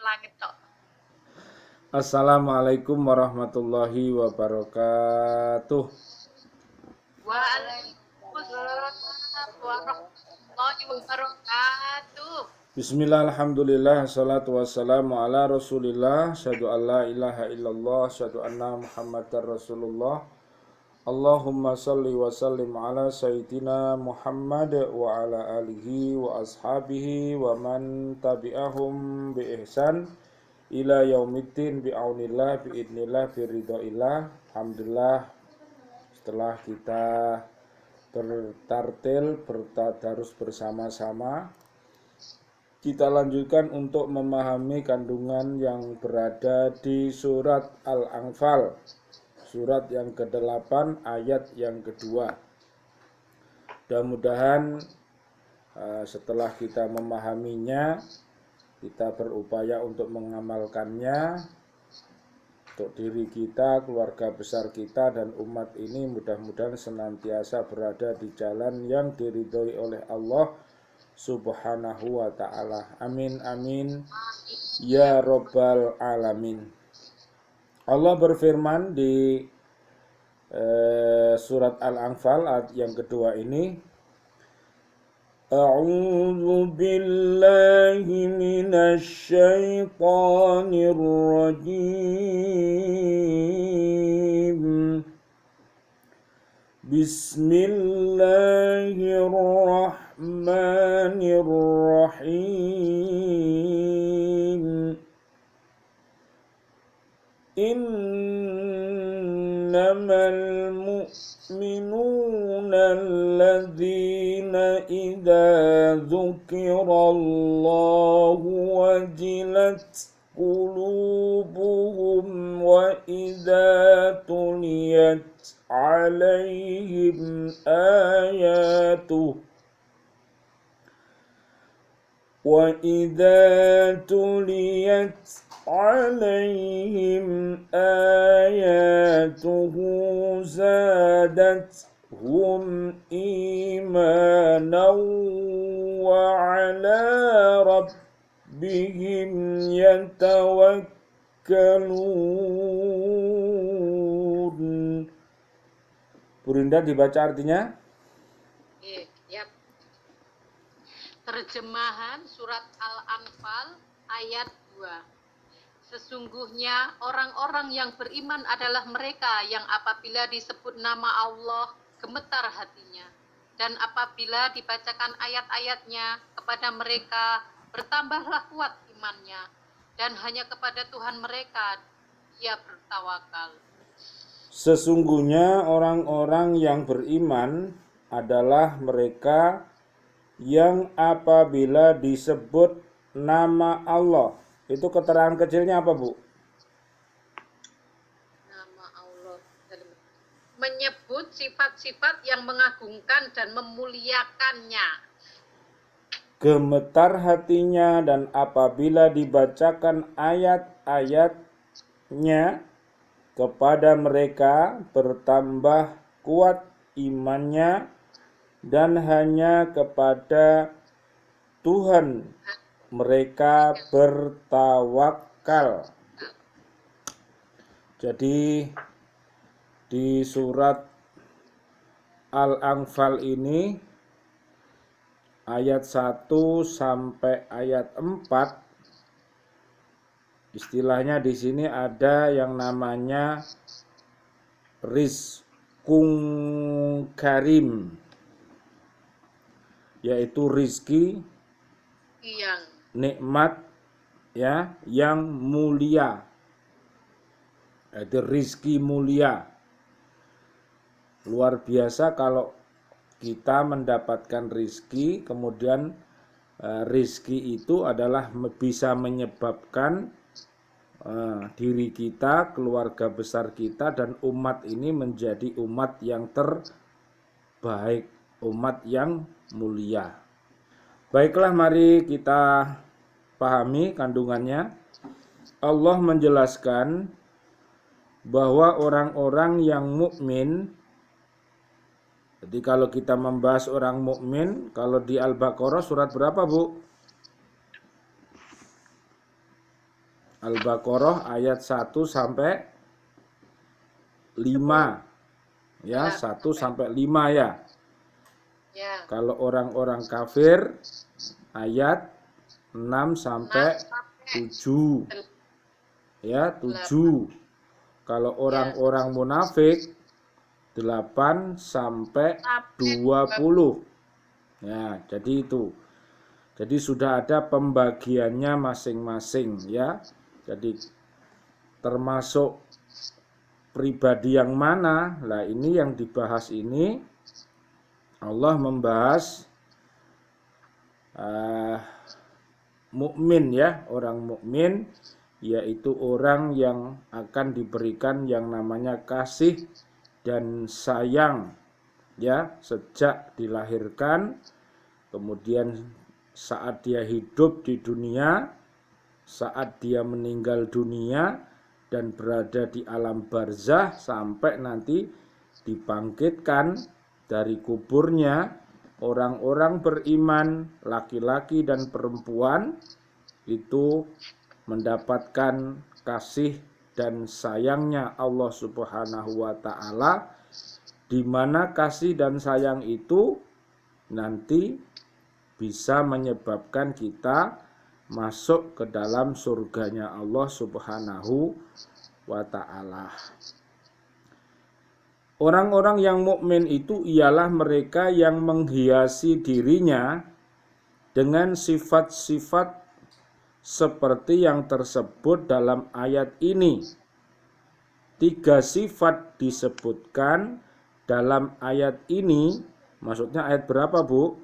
langit tok. Assalamualaikum warahmatullahi wabarakatuh. Waalaikumsalam warahmatullahi wabarakatuh. Bismillah, alhamdulillah, salatu wassalamu ala rasulillah. Asyhadu an la ilaha illallah, asyhadu anna muhammadar rasulullah. Allahumma salli wa sallim ala sayyidina Muhammad wa ala alihi wa ashabihi wa man tabi'ahum bi ihsan ila yaumiddin bi'aunillah bi'idnillah biridhoillah. Alhamdulillah, setelah kita bertartil bertadarus bersama-sama, kita lanjutkan untuk memahami kandungan yang berada di surat Al-Anfal, surat yang ke-8 ayat yang kedua. Mudah-mudahan setelah kita memahaminya, kita berupaya untuk mengamalkannya untuk diri kita, keluarga besar kita, dan umat ini mudah-mudahan senantiasa berada di jalan yang diridhoi oleh Allah Subhanahu wa ta'ala. Amin amin ya robbal alamin. Allah berfirman di surat Al-Anfal ayat yang kedua ini, A'udzu billahi minasy syaithanir rajim. Bismillahirrahmanirrahim. Innamal mu'minuna alladzina idza dzukirallahu wajilat qulubuhum wa idza tuliyat alaihim ayatuh zadathum imanan wa ala rabbihim yatawakkalun. Burinda, dibaca artinya? Yap. Terjemahan surat Al-Anfal ayat 2. Sesungguhnya orang-orang yang beriman adalah mereka yang apabila disebut nama Allah gemetar hatinya, dan apabila dibacakan ayat-ayatnya kepada mereka bertambahlah kuat imannya, dan hanya kepada Tuhan mereka dia bertawakal. Sesungguhnya orang-orang yang beriman adalah mereka yang apabila disebut nama Allah. Itu keterangan kecilnya apa, Bu? Nama Allah menyebut sifat-sifat yang mengagungkan dan memuliakannya. Gemetar hatinya, dan apabila dibacakan ayat-ayatnya kepada mereka bertambah kuat imannya, dan hanya kepada Tuhan mereka bertawakal. Jadi di surat Al-Anfal ini ayat 1 sampai ayat 4, istilahnya di sini ada yang namanya rizqun karim, yaitu rizki yang nikmat ya yang mulia. Itu rizki mulia. Luar biasa kalau kita mendapatkan rizki, kemudian rizki itu adalah bisa menyebabkan diri kita, keluarga besar kita, dan umat ini menjadi umat yang terbaik, umat yang mulia. Baiklah, mari kita pahami kandungannya. Allah menjelaskan bahwa orang-orang yang mukmin, jadi kalau kita membahas orang mukmin, kalau di Al-Baqarah surat berapa, Bu? Al-Baqarah ayat 1 sampai 5. Ya, 1 sampai 5 ya. Ya. Kalau orang-orang kafir ayat 6 sampai 7. Ya, 7. Kalau orang-orang munafik 8 sampai 20. Ya, jadi itu. Jadi sudah ada pembagiannya masing-masing ya. Jadi termasuk pribadi yang mana? Lah ini yang dibahas ini Allah membahas mukmin ya, orang mukmin yaitu orang yang akan diberikan yang namanya kasih dan sayang ya sejak dilahirkan, kemudian saat dia hidup di dunia, saat dia meninggal dunia dan berada di alam barzah sampai nanti dibangkitkan dari kuburnya. Orang-orang beriman laki-laki dan perempuan itu mendapatkan kasih dan sayangnya Allah Subhanahu wa taala, di mana kasih dan sayang itu nanti bisa menyebabkan kita masuk ke dalam surganya Allah Subhanahu wa ta'ala. Orang-orang yang mukmin itu ialah mereka yang menghiasi dirinya dengan sifat-sifat seperti yang tersebut dalam ayat ini. 3 sifat disebutkan dalam ayat ini. Maksudnya ayat berapa, Bu?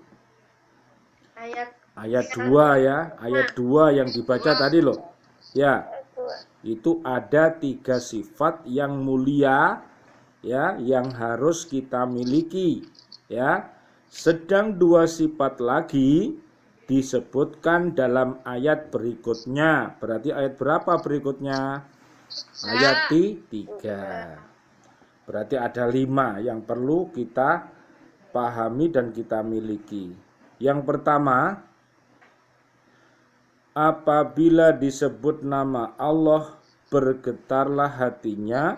Ayat 2 ya, ayat 2 yang dibaca tadi loh. Ya, itu ada 3 sifat yang mulia ya, yang harus kita miliki ya. Sedang 2 sifat lagi disebutkan dalam ayat berikutnya. Berarti ayat berapa berikutnya? Ayat 3. Berarti ada 5 yang perlu kita pahami dan kita miliki. Yang pertama, apabila disebut nama Allah, bergetarlah hatinya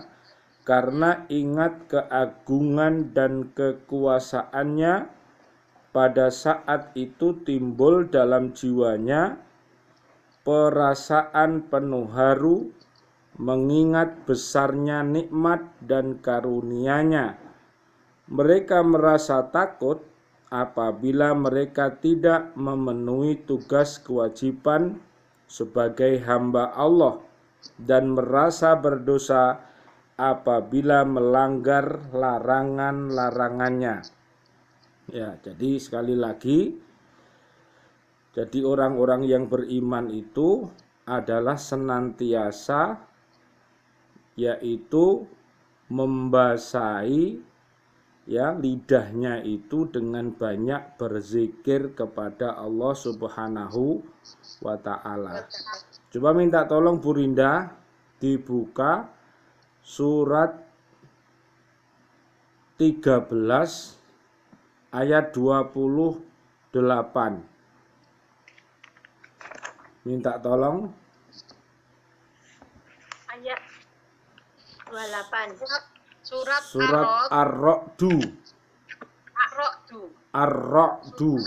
karena ingat keagungan dan kekuasaannya. Pada saat itu timbul dalam jiwanya perasaan penuh haru, mengingat besarnya nikmat dan karunia-Nya. Mereka merasa takut apabila mereka tidak memenuhi tugas kewajiban sebagai hamba Allah dan merasa berdosa apabila melanggar larangan-larangannya. Ya, jadi sekali lagi, jadi orang-orang yang beriman itu adalah senantiasa yaitu membasahi ya lidahnya itu dengan banyak berzikir kepada Allah Subhanahu wa taala. Coba minta tolong Bu Rinda dibuka surat 13 ayat 28. Minta tolong. Ayat 28. Surat Ar-Ra'du. Ar-Ra'du.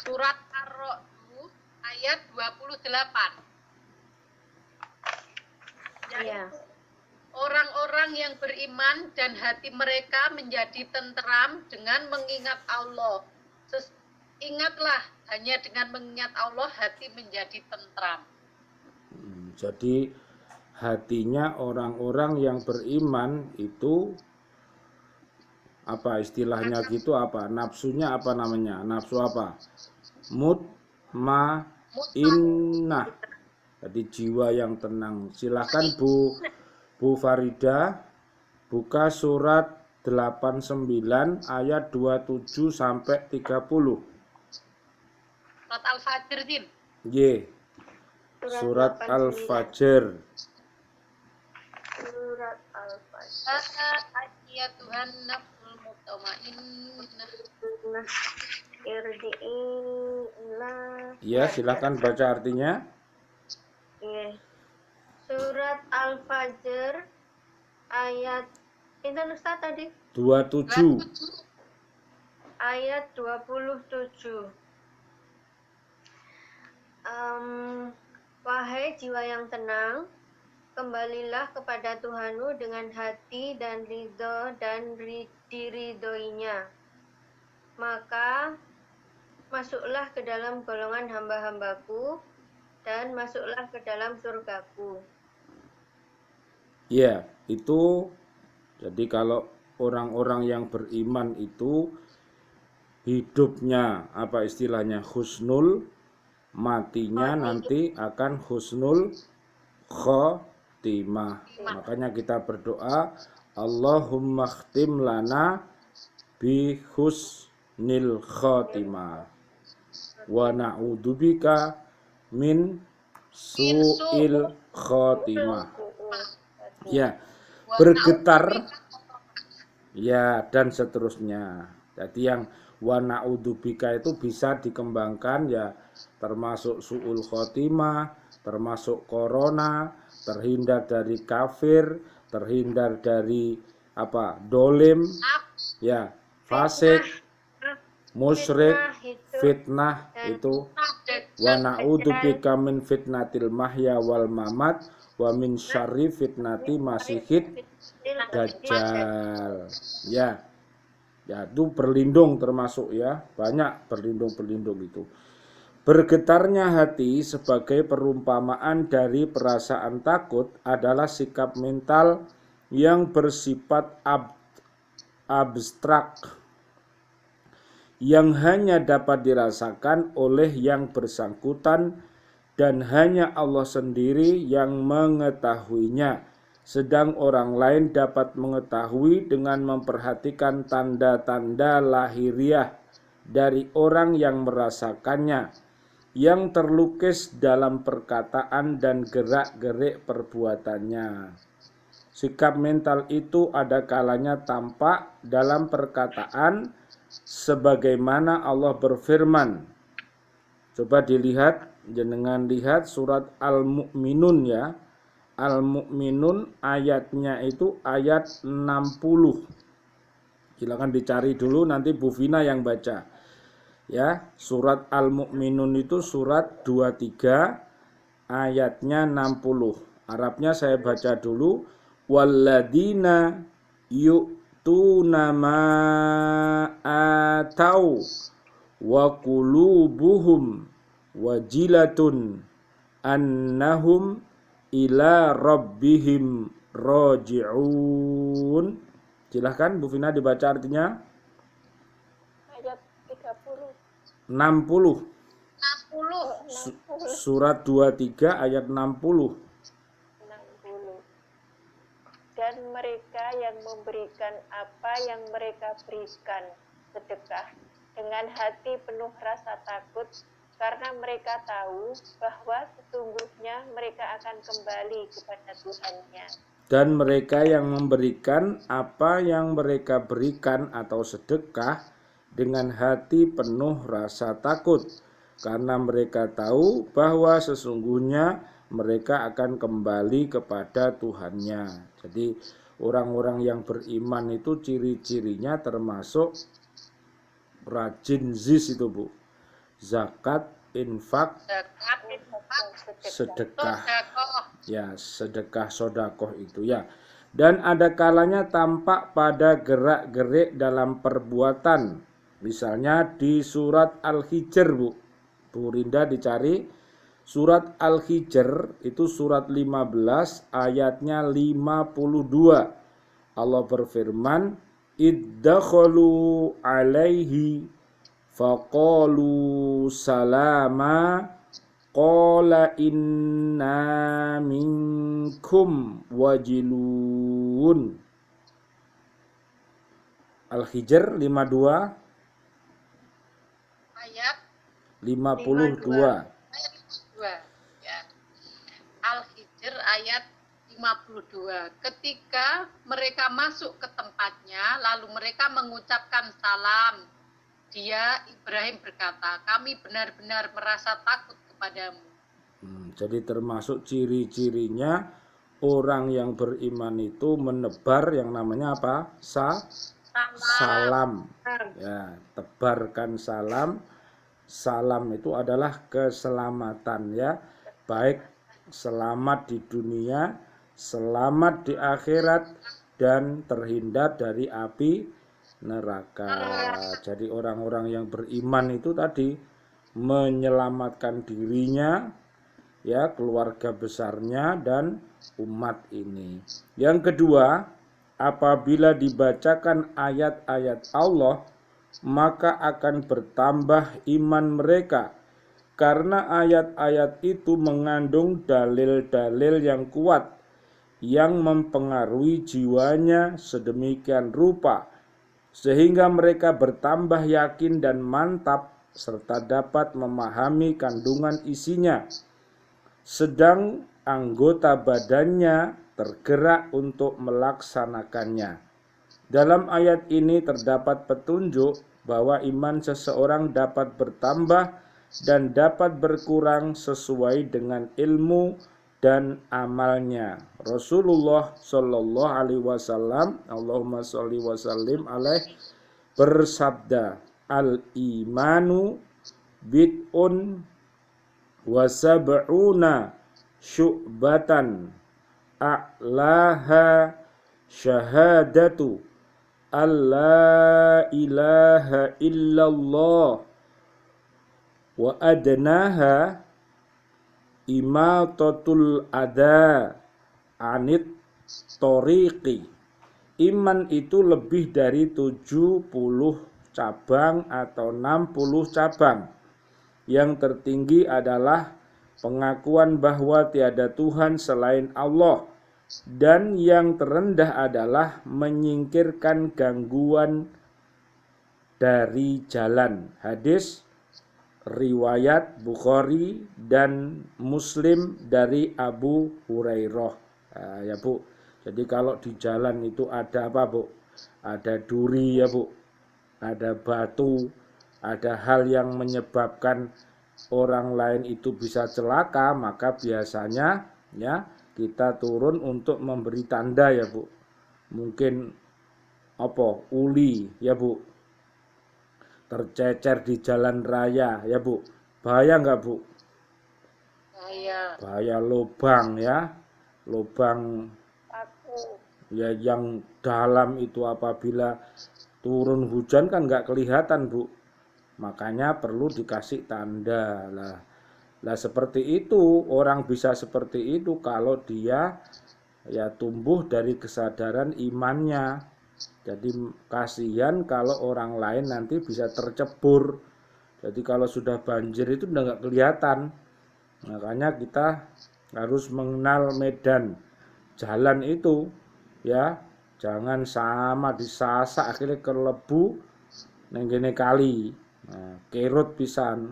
Surat Ar-Ra'du ayat 28. Iya. Orang-orang yang beriman dan hati mereka menjadi tenteram dengan mengingat Allah. Ingatlah, hanya dengan mengingat Allah hati menjadi tenteram. Jadi hatinya orang-orang yang beriman itu apa istilahnya gitu, apa nafsunya, apa namanya, nafsu apa, mutmainnah, jadi jiwa yang tenang. Silahkan Bu Farida buka surat 89 ayat 27 sampai 30. Surat Al-Fajr, Din. Ye. Surat Al-Fajr. Surat Al-Fajr. Ya Tuhan, nafsul mutmainnah. Irji'i ila. Ya, silakan baca artinya. Iya. Surat Al-Fajr ayat Intan Ustaz tadi 27. ayat 27. Wahai jiwa yang tenang, kembalilah kepada Tuhanmu dengan hati dan ridho dan diridhoinya. Maka masuklah ke dalam golongan hamba-hambaku dan masuklah ke dalam surgaku. Ya, itu jadi kalau orang-orang yang beriman itu hidupnya apa istilahnya husnul, matinya nanti akan husnul khotimah. Makanya kita berdoa, Allahumma khtim lana bi husnil khotimah wa na'udzubika min su'il khotimah. Ya, bergetar ya dan seterusnya. Jadi yang wa na'udzubika itu bisa dikembangkan ya, termasuk su'ul khotimah, termasuk corona, terhindar dari kafir, terhindar dari apa dolim, ya fasik, musyrik, fitnah itu. Wa na'udzubika min fitnatil mahya wal mamat wa min syarri fitnati masihid dajjal. Ya. Ya, itu berlindung termasuk ya, banyak berlindung itu. Bergetarnya hati sebagai perumpamaan dari perasaan takut adalah sikap mental yang bersifat abstrak yang hanya dapat dirasakan oleh yang bersangkutan dan hanya Allah sendiri yang mengetahuinya. Sedang orang lain dapat mengetahui dengan memperhatikan tanda-tanda lahiriah dari orang yang merasakannya, yang terlukis dalam perkataan dan gerak-gerik perbuatannya. Sikap mental itu ada kalanya tampak dalam perkataan, sebagaimana Allah berfirman. Coba dilihat, jenengan lihat surat Al-Mu'minun ya. Al-Mu'minun ayatnya itu ayat 60. Silakan dicari dulu, nanti Bu Vina yang baca. Ya, surat Al-Mu'minun itu surat 23 ayatnya 60. Arabnya saya baca dulu. Walladzina yu'tuna ma atau wa qulubuhum wajilatun annahum ila rabbihim raji'un. Silahkan Bu Vina dibaca artinya. Ayat 30. 60. 60. Surat 23 ayat 60. 60. Dan mereka yang memberikan apa yang mereka berikan sedekah dengan hati penuh rasa takut, karena mereka tahu bahwa sesungguhnya mereka akan kembali kepada Tuhannya. Dan mereka yang memberikan apa yang mereka berikan atau sedekah dengan hati penuh rasa takut, karena mereka tahu bahwa sesungguhnya mereka akan kembali kepada Tuhannya. Jadi orang-orang yang beriman itu ciri-cirinya termasuk rajin ziz itu Bu. Zakat, infak, sedekah. Ya, sedekah sodakoh itu ya. Dan ada kalanya tampak pada gerak-gerik dalam perbuatan. Misalnya di surat Al-Hijr Bu. Bu Rinda dicari. Surat Al-Hijr itu surat 15 ayatnya 52. Allah berfirman, Iddakhalu alaihi faqalu salama qala inna minkum wajilun. Al-Hijr 52 Ayat 52. ayat 2 ya. Al-Hijr ayat 52. Ketika mereka masuk ke tempatnya, lalu mereka mengucapkan salam. Dia Ibrahim berkata, kami benar-benar merasa takut kepadamu. Jadi termasuk ciri-cirinya orang yang beriman itu menebar yang namanya apa? Salam. Ya, tebarkan salam. Salam itu adalah keselamatan ya. Baik selamat di dunia, selamat di akhirat, dan terhindar dari api neraka. Jadi orang-orang yang beriman itu tadi menyelamatkan dirinya, ya, keluarga besarnya dan umat ini. Yang kedua, apabila dibacakan ayat-ayat Allah, maka akan bertambah iman mereka, karena ayat-ayat itu mengandung dalil-dalil yang kuat yang mempengaruhi jiwanya sedemikian rupa sehingga mereka bertambah yakin dan mantap serta dapat memahami kandungan isinya, sedang anggota badannya tergerak untuk melaksanakannya. Dalam ayat ini terdapat petunjuk bahwa iman seseorang dapat bertambah dan dapat berkurang sesuai dengan ilmu dan amalnya. Rasulullah Shallallahu Alaihi Wasallam, Allahumma sholli wa sallim alaih, bersabda, al-imanu bid'un wa sab'una syu'batan a'laha syahadatu alla ilaha illallah wa adnaha imatatul adha anit tariqi. Iman itu lebih dari 70 cabang atau 60 cabang. Yang tertinggi adalah pengakuan bahwa tiada Tuhan selain Allah, dan yang terendah adalah menyingkirkan gangguan dari jalan. Hadis riwayat Bukhari dan Muslim dari Abu Hurairah. Ya Bu, jadi kalau di jalan itu ada apa Bu? Ada duri ya Bu, ada batu, ada hal yang menyebabkan orang lain itu bisa celaka, maka biasanya ya kita turun untuk memberi tanda ya Bu. Mungkin apa? Uli ya Bu, tercecer di jalan raya ya Bu. Bahaya nggak Bu? Bahaya lubang ya, lubang ya yang dalam itu apabila turun hujan kan nggak kelihatan Bu, makanya perlu dikasih tanda lah seperti itu. Orang bisa seperti itu kalau dia ya tumbuh dari kesadaran imannya. Jadi kasihan kalau orang lain nanti bisa tercebur. Jadi kalau sudah banjir itu udah nggak kelihatan. Makanya kita harus mengenal medan jalan itu ya. Jangan sama disasak akhirnya kelebu nenggene kali. Nah, kerut pisan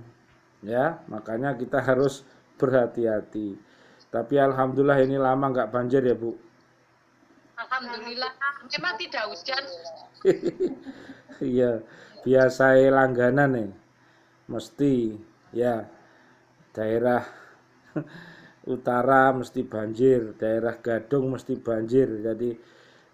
ya. Makanya kita harus berhati-hati. Tapi alhamdulillah ini lama nggak banjir ya Bu. Alhamdulillah, memang tidak hujan. Iya, biasa langganan nih. Mesti ya, daerah utara mesti banjir, daerah Gadung mesti banjir. Jadi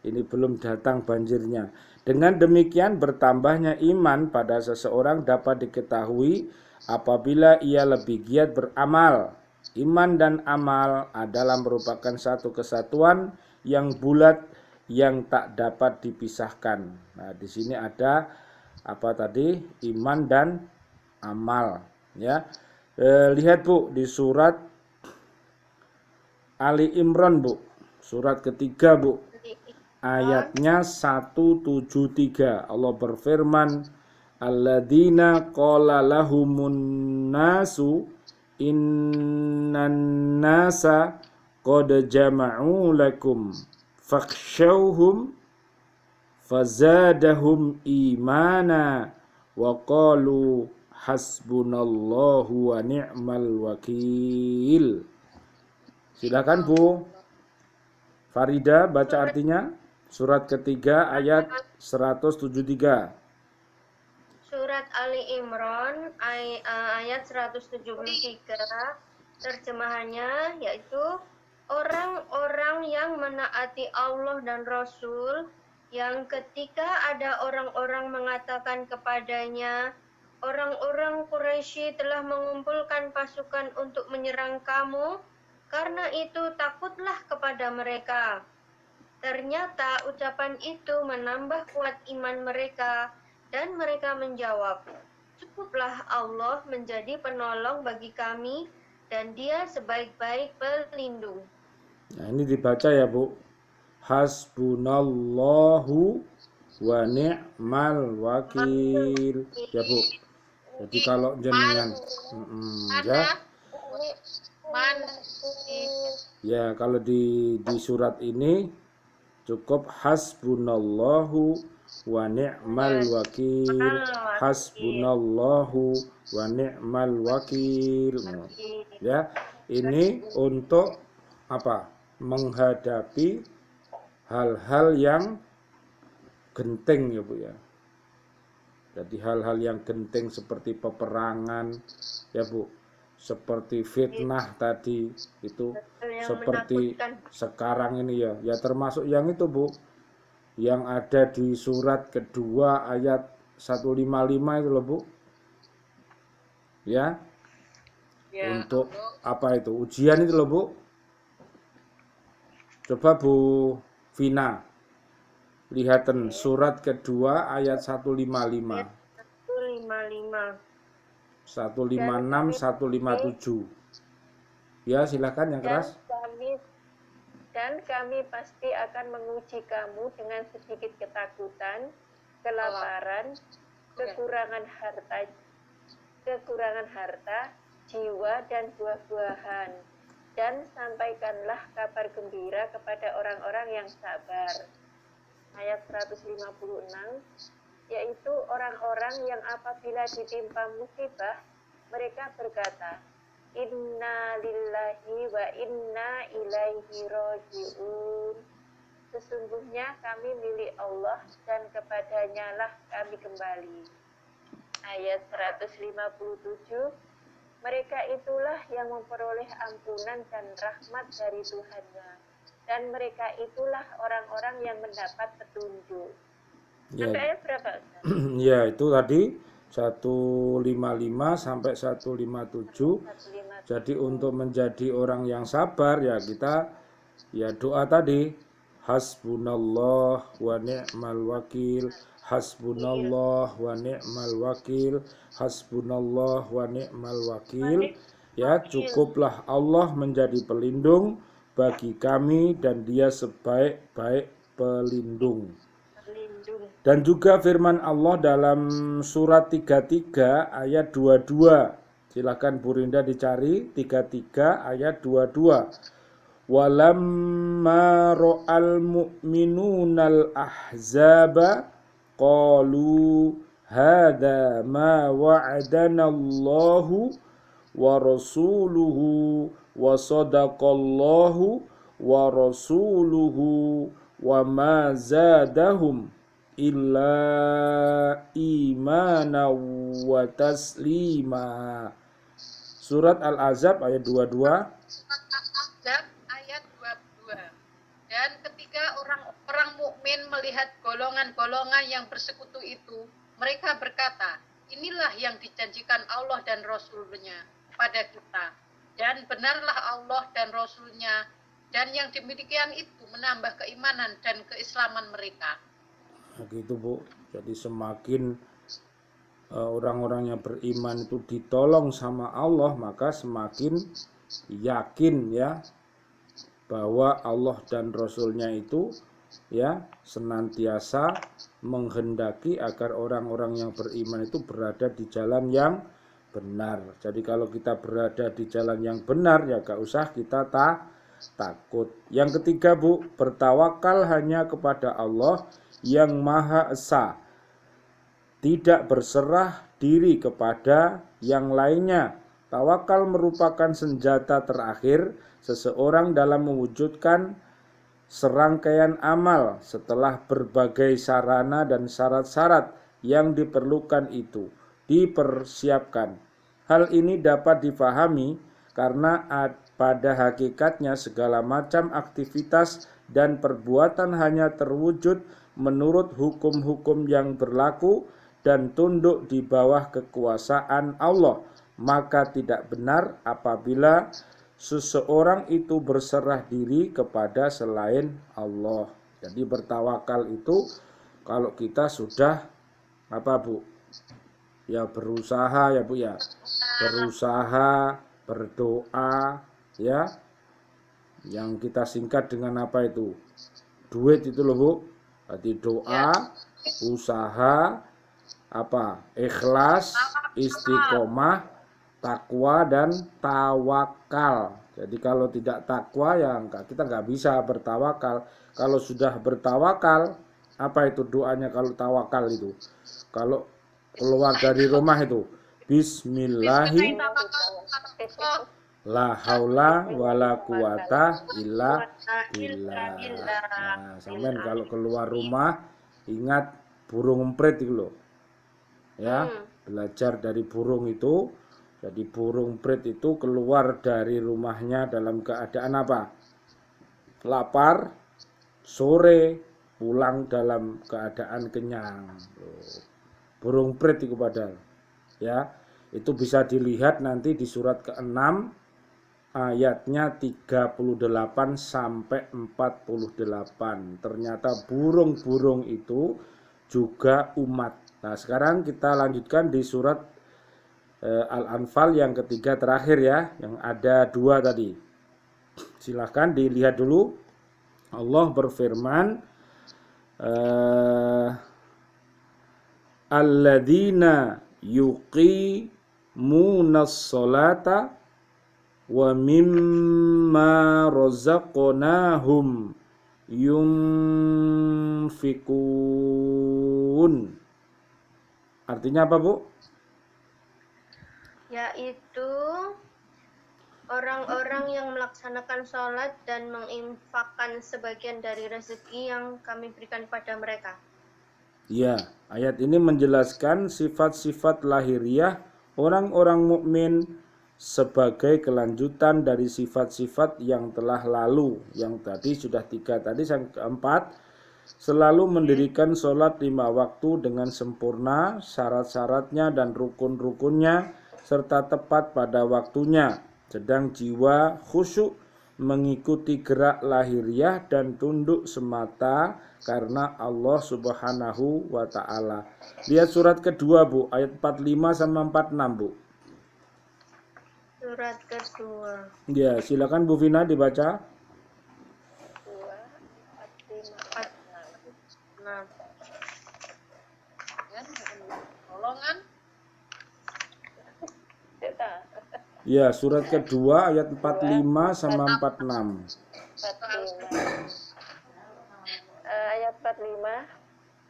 ini belum datang banjirnya. Dengan demikian bertambahnya iman pada seseorang dapat diketahui apabila ia lebih giat beramal. Iman dan amal adalah merupakan satu kesatuan yang bulat yang tak dapat dipisahkan. Nah, di sini ada apa tadi? Iman dan amal ya. Lihat Bu di surat Ali Imran Bu, surat ketiga Bu, ayatnya 173. Allah berfirman, alladzina qala lahumun nasu innan nasa qad jama'u lakum fakhshawhum fazadahum imana wa qalu hasbunallahu wa ni'mal wakil. Silakan Bu Farida baca artinya. Surat ketiga ayat 173. Surat Ali Imran ayat 173. Terjemahannya yaitu orang-orang yang menaati Allah dan Rasul, yang ketika ada orang-orang mengatakan kepadanya, orang-orang Quraisy telah mengumpulkan pasukan untuk menyerang kamu, karena itu takutlah kepada mereka. Ternyata ucapan itu menambah kuat iman mereka, dan mereka menjawab, cukuplah Allah menjadi penolong bagi kami, dan Dia sebaik-baik pelindung. Nah, ini dibaca ya, Bu. Hasbunallahu wa ni'mal wakil. Ya, Bu. Jadi kalau jenengan ya. Ya, kalau di surat ini cukup hasbunallahu wa ni'mal wakil. Hasbunallahu wa ni'mal wakil. Ya, ini untuk apa? Menghadapi hal-hal yang genting ya, Bu ya. Jadi hal-hal yang genting seperti peperangan ya, Bu. Seperti fitnah tadi itu, seperti sekarang ini ya. Ya termasuk yang itu, Bu. Yang ada di surat kedua ayat 155 itu loh, Bu. Ya. Untuk apa itu? Ujian itu loh, Bu. Coba Bu Vina lihatin surat kedua ayat 155. 156, 157. Ya, silakan yang keras. Dan kami pasti akan menguji kamu dengan sedikit ketakutan, kelaparan, kekurangan harta, jiwa dan buah-buahan. Dan sampaikanlah kabar gembira kepada orang-orang yang sabar. Ayat 156, yaitu orang-orang yang apabila ditimpa musibah, mereka berkata, Inna lillahi wa inna ilaihi raji'un. Sesungguhnya kami milik Allah dan kepadanya lah kami kembali. Ayat 157, mereka itulah yang memperoleh ampunan dan rahmat dari Tuhannya. Dan mereka itulah orang-orang yang mendapat petunjuk. Ya. Sampai ayat berapa? Ya, itu tadi 155 sampai 157. Jadi untuk menjadi orang yang sabar ya kita ya doa tadi, hasbunallah wa ni'mal wakil, hasbunallah wa ni'mal wakil, hasbunallah wa ni'mal wakil. Ya, cukuplah Allah menjadi pelindung bagi kami dan Dia sebaik-baik pelindung. Dan juga firman Allah dalam surat 33 ayat 22. Silakan Bu Rinda dicari 33 ayat 22. Walamma ra'al mu'minunal ahzaba qalu hadza ma wa'adana Allahu wa rasuluhu wa sadaqallahu wa rasuluhu wa ma zadahum illa imana wa taslima. Surat Al-Ahzab ayat 22. Al-Ahzab ayat 22. Dan ketika orang mukmin melihat golongan-golongan yang bersekutu itu, mereka berkata, inilah yang dijanjikan Allah dan Rasul-Nya pada kita. Dan benarlah Allah dan Rasul-Nya, dan yang demikian itu menambah keimanan dan keislaman mereka. Begitu, Bu. Jadi semakin orang-orang yang beriman itu ditolong sama Allah, maka semakin yakin ya bahwa Allah dan Rasul-Nya itu ya senantiasa menghendaki agar orang-orang yang beriman itu berada di jalan yang benar. Jadi kalau kita berada di jalan yang benar ya gak usah kita takut. Yang ketiga, Bu, bertawakal hanya kepada Allah yang Maha Esa, tidak berserah diri kepada yang lainnya. Tawakal merupakan senjata terakhir seseorang dalam mewujudkan serangkaian amal setelah berbagai sarana dan syarat-syarat yang diperlukan itu dipersiapkan. Hal ini dapat difahami karena pada hakikatnya segala macam aktivitas dan perbuatan hanya terwujud menurut hukum-hukum yang berlaku dan tunduk di bawah kekuasaan Allah. Maka tidak benar apabila seseorang itu berserah diri kepada selain Allah. Jadi bertawakal itu kalau kita sudah apa Bu? Ya berusaha ya Bu ya. Berusaha, berdoa ya. Yang kita singkat dengan apa itu? Duit itu loh Bu. Berarti doa, usaha, apa? Ikhlas, istiqomah, takwa dan tawakal. Jadi kalau tidak takwa ya kita nggak bisa bertawakal. Kalau sudah bertawakal, apa itu doanya kalau tawakal itu? Kalau keluar dari rumah itu, Bismillahi la haula wala quwata illa billah. Nah, sampean kalau keluar rumah ingat burung emprit itu loh. Ya, belajar dari burung itu. Jadi burung emprit itu keluar dari rumahnya dalam keadaan apa? Lapar, sore pulang dalam keadaan kenyang. Burung emprit itu padahal. Ya, itu bisa dilihat nanti di surat ke-6 ayatnya 38 sampai 48. Ternyata burung-burung itu juga umat. Nah, sekarang kita lanjutkan di surat Al-Anfal yang ketiga terakhir ya, yang ada 2 tadi. Silahkan dilihat dulu. Allah berfirman, alladzina yuqimunas sholata wa mimma razaqnahum yunfikun. Artinya apa Bu? Yaitu orang-orang yang melaksanakan sholat dan menginfakkan sebagian dari rezeki yang kami berikan kepada mereka. Ya, ayat ini menjelaskan sifat-sifat lahiriah orang-orang mukmin sebagai kelanjutan dari sifat-sifat yang telah lalu. Yang tadi sudah 3, tadi yang keempat, selalu mendirikan sholat 5 waktu dengan sempurna, syarat-syaratnya dan rukun-rukunnya, serta tepat pada waktunya. Sedang jiwa khusyuk mengikuti gerak lahiriah dan tunduk semata karena Allah Subhanahu wa ta'ala. Lihat surat kedua Bu, ayat 45 sama 46 Bu. Surat kedua. Ya, silakan Bu Vina dibaca. 2, 4, 5, 6. Tolongan. Ya, surat kedua ayat 45 sama 46. 45. Ayat 45.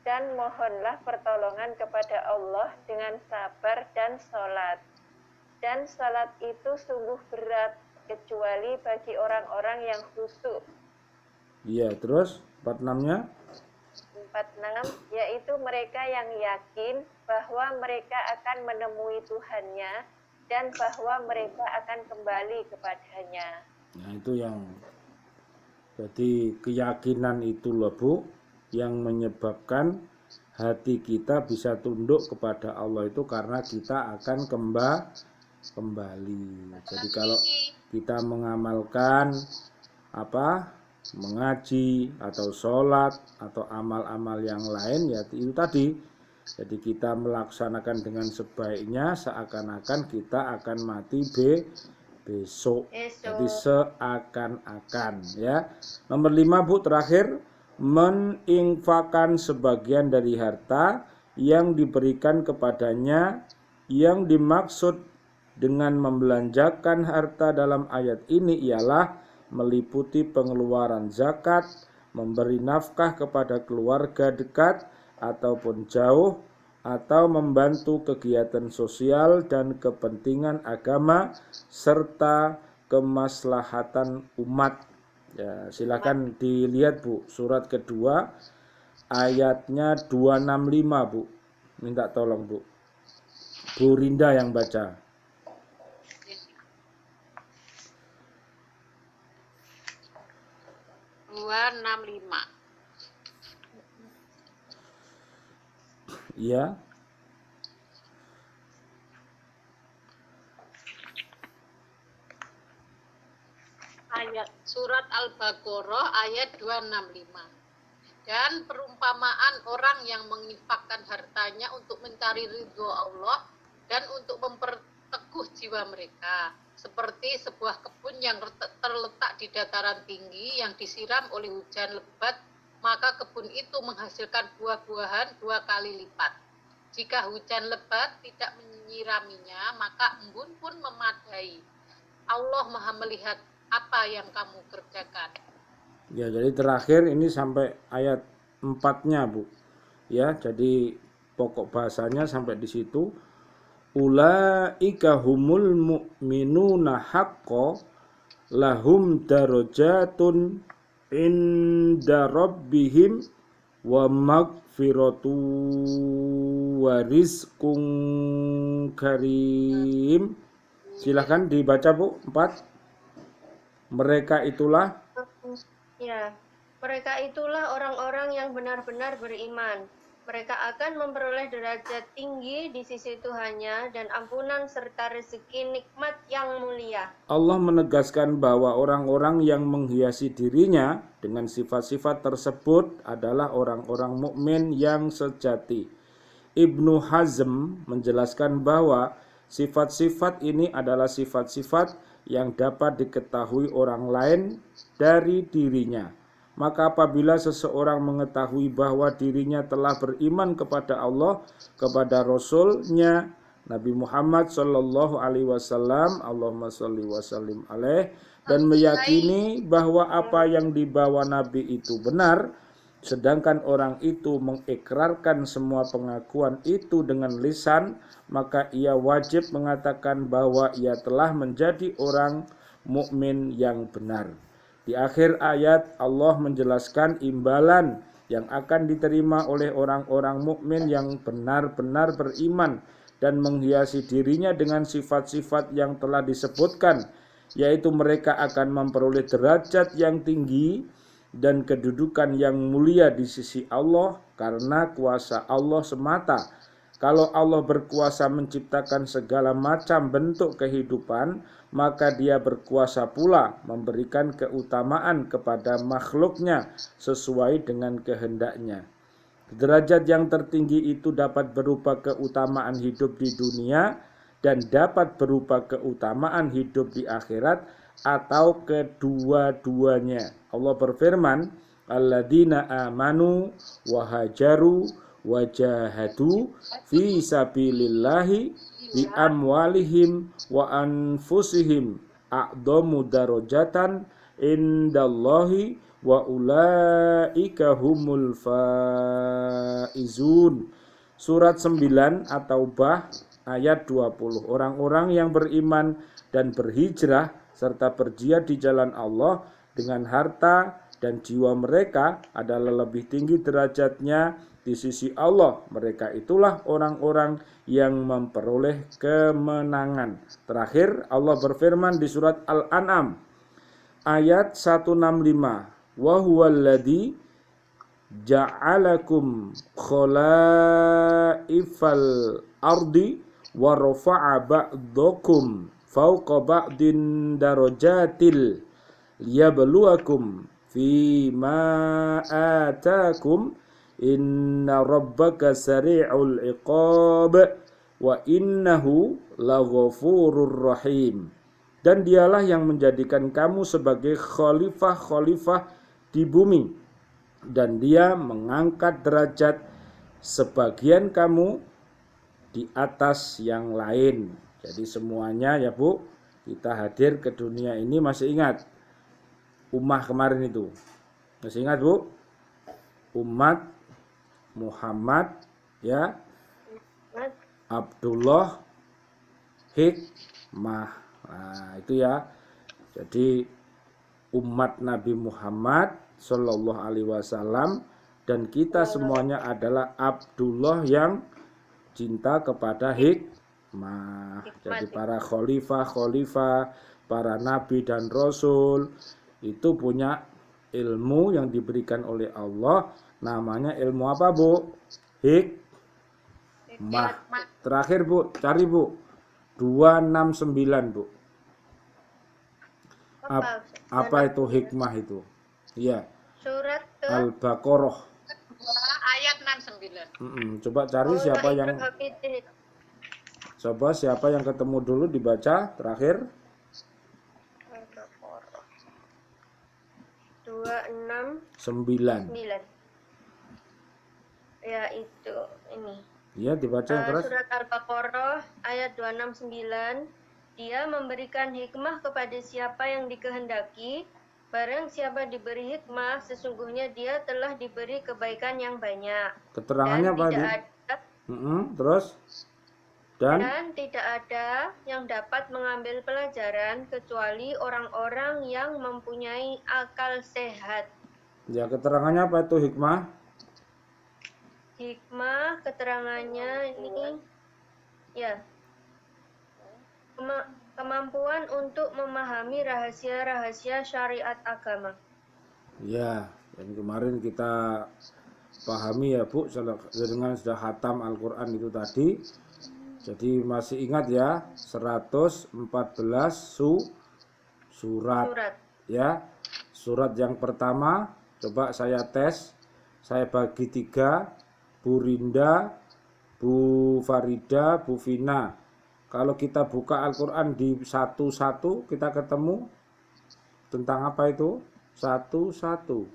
Dan mohonlah pertolongan kepada Allah dengan sabar dan sholat. Dan sholat itu sungguh berat, kecuali bagi orang-orang yang khusyuk. Iya, terus 46-nya? 46, yaitu mereka yang yakin bahwa mereka akan menemui Tuhannya dan bahwa mereka akan kembali kepadanya. Nah, itu yang jadi keyakinan itu loh Bu, yang menyebabkan hati kita bisa tunduk kepada Allah itu karena kita akan kembali. Jadi kalau kita mengamalkan mengaji atau sholat atau amal-amal yang lain ya itu tadi. Jadi kita melaksanakan dengan sebaiknya seakan-akan kita akan mati besok. Jadi seakan-akan ya. Nomor 5 Bu terakhir, meninfakkan sebagian dari harta yang diberikan kepadanya. Yang dimaksud dengan membelanjakan harta dalam ayat ini ialah meliputi pengeluaran zakat, memberi nafkah kepada keluarga dekat ataupun jauh, atau membantu kegiatan sosial dan kepentingan agama serta kemaslahatan umat. Ya, silakan dilihat Bu, surat kedua ayatnya 265 Bu. Minta tolong Bu. Bu Rinda yang baca. 265. Ya. Ayat surat Al-Baqarah ayat 265. Dan perumpamaan orang yang menginfakkan hartanya untuk mencari ridho Allah dan untuk memperteguh jiwa mereka, seperti sebuah kebun yang terletak di dataran tinggi yang disiram oleh hujan lebat, maka kebun itu menghasilkan buah-buahan 2 kali lipat. Jika hujan lebat tidak menyiraminya, maka embun pun memadai. Allah Maha melihat apa yang kamu kerjakan. Ya, jadi terakhir ini sampai ayat 4-nya, Bu. Ya, jadi pokok bahasanya sampai di situ. Ulaika humul mu'minuna haqqo lahum darajatun inda rabbihim wa magfiratu wa rizqun karim. Silahkan dibaca, Bu. 4. Mereka itulah, Ya, mereka itulah orang-orang yang benar-benar beriman. Mereka akan memperoleh derajat tinggi di sisi Tuhannya dan ampunan serta rezeki nikmat yang mulia. Allah menegaskan bahwa orang-orang yang menghiasi dirinya dengan sifat-sifat tersebut adalah orang-orang mukmin yang sejati. Ibnu Hazm menjelaskan bahwa sifat-sifat ini adalah sifat-sifat yang dapat diketahui orang lain dari dirinya. Maka apabila seseorang mengetahui bahwa dirinya telah beriman kepada Allah, kepada Rasul-Nya Nabi Muhammad Sallallahu Alaihi Wasallam, Allahumma sholli wa sallim alaih, dan meyakini bahwa apa yang dibawa Nabi itu benar, sedangkan orang itu mengikrarkan semua pengakuan itu dengan lisan, maka ia wajib mengatakan bahwa ia telah menjadi orang mukmin yang benar. Di akhir ayat Allah menjelaskan imbalan yang akan diterima oleh orang-orang mukmin yang benar-benar beriman dan menghiasi dirinya dengan sifat-sifat yang telah disebutkan, yaitu mereka akan memperoleh derajat yang tinggi dan kedudukan yang mulia di sisi Allah karena kuasa Allah semata. Kalau Allah berkuasa menciptakan segala macam bentuk kehidupan, maka Dia berkuasa pula memberikan keutamaan kepada makhluknya sesuai dengan kehendaknya. Derajat yang tertinggi itu dapat berupa keutamaan hidup di dunia dan dapat berupa keutamaan hidup di akhirat atau kedua-duanya. Allah berfirman, alladzina amanu wa hajaru wa jahadu fi sabilillahi bi amwalihim wa anfusihim a'dhamu darajatan indallahi wa ulaika humul faizun. Surat 9 At-Taubah ayat 20. Orang-orang yang beriman dan berhijrah serta berjihad di jalan Allah dengan harta dan jiwa mereka adalah lebih tinggi derajatnya di sisi Allah. Mereka itulah orang-orang yang memperoleh kemenangan. Terakhir Allah berfirman di surat Al-An'am ayat 165. Wa huwallazi ja'alakum khalaifal ardi wa rafa'a ba'dakum fawqa ba'din darajatil liyabluwakum fima atakum inna rabbaka sari'ul iqab wa innahu laghafurur rahim. Dan dialah yang menjadikan kamu sebagai khalifah-khalifah di bumi, dan dia mengangkat derajat sebagian kamu di atas yang lain. Jadi semuanya ya Bu, kita hadir ke dunia ini masih ingat ummah kemarin itu? Masih ingat Bu? Umat Muhammad ya, Abdullah, hikmah. Nah, itu ya. Jadi umat Nabi Muhammad Sallallahu Alaihi Wasallam, dan kita semuanya adalah Abdullah yang cinta kepada hikmah. Jadi para khalifah, para nabi dan rasul itu punya ilmu yang diberikan oleh Allah namanya ilmu apa, Bu? Hikmah. Terakhir, Bu, cari, Bu. 269, Bu. Apa itu hikmah itu? Iya. Surat ke Al-Baqarah. Ayat 69. Coba cari siapa yang ketemu dulu dibaca terakhir. 269. Ya itu ini. Iya, dibaca yang keras. Surat Al-Baqarah ayat 269. Dia memberikan hikmah kepada siapa yang dikehendaki. Barang siapa diberi hikmah, sesungguhnya dia telah diberi kebaikan yang banyak. Keterangannya apa, Bu? Terus? Dan tidak ada yang dapat mengambil pelajaran kecuali orang-orang yang mempunyai akal sehat. Ya, keterangannya apa itu hikmah? Hikmah keterangannya ini ya kemampuan untuk memahami rahasia-rahasia syariat agama. Ya, yang kemarin kita pahami ya, Bu, dengan sudah khatam Al-Quran itu tadi. Jadi masih ingat ya, 114 surat. Ya, surat yang pertama, coba saya tes, saya bagi 3, Bu Rinda, Bu Farida, Bu Vina. Kalau kita buka Al-Quran di satu-satu, kita ketemu tentang apa itu? Satu-satu.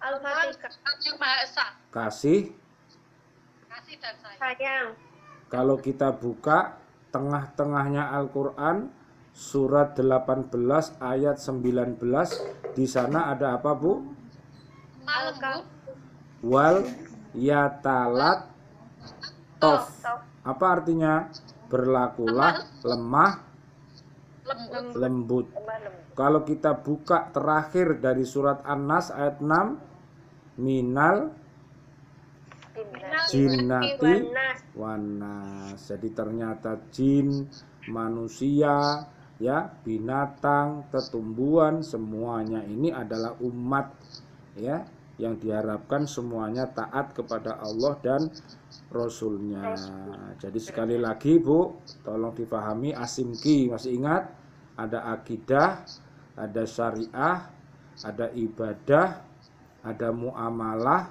Al-Fatihah. Kasih dan sayang. Kalau kita buka tengah-tengahnya Al-Quran, surat 18 ayat 19, di sana ada apa, Bu? Wal yatalat tof. Apa artinya? Berlakulah lemah lembut. Kalau kita buka terakhir dari surat An-Nas ayat 6, minal jinnati wanas. Jadi ternyata jin, manusia, ya, binatang, tetumbuhan, semuanya ini adalah umat, ya, yang diharapkan semuanya taat kepada Allah dan Rasulnya. Jadi sekali lagi, Bu, tolong dipahami asimki. Masih ingat? Ada akidah, ada syariah, ada ibadah, ada muamalah,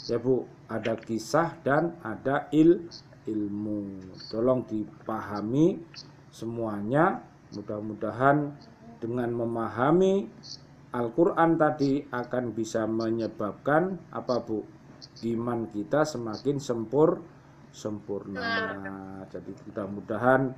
ya, Bu, ada kisah dan ada ilmu. Tolong dipahami semuanya. Mudah-mudahan dengan memahami Al-Quran tadi akan bisa menyebabkan apa, Bu? Iman kita semakin sempurna. Jadi mudah-mudahan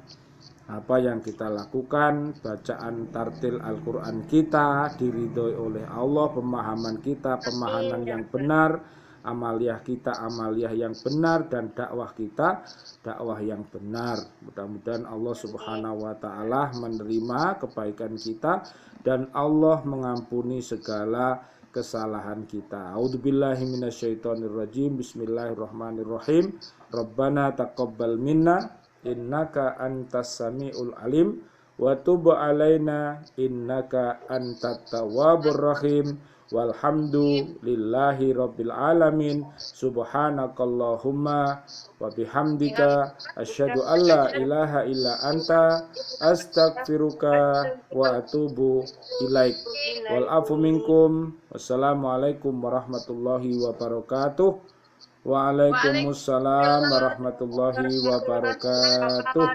apa yang kita lakukan, bacaan tartil Al-Quran kita diridhoi oleh Allah, pemahaman kita pemahaman yang benar, amaliyah kita amaliyah yang benar, dan dakwah kita dakwah yang benar. Mudah-mudahan Allah Subhanahu wa taala menerima kebaikan kita dan Allah mengampuni segala kesalahan kita. A'udzubillahi minasyaitonirrajim. Bismillahirrahmanirrahim. Rabbana taqabbal minna innaka antas samiul alim wa tub alaina innaka antat tawwabur rahim. Walhamdulillahi rabbil alamin. Subhanakallahumma wa bihamdika asyhadu an la ilaha illa anta astaghfiruka wa atubu ilaik. Wal afu minkum. Wassalamualaikum warahmatullahi wabarakatuh. Waalaikumsalam warahmatullahi wabarakatuh.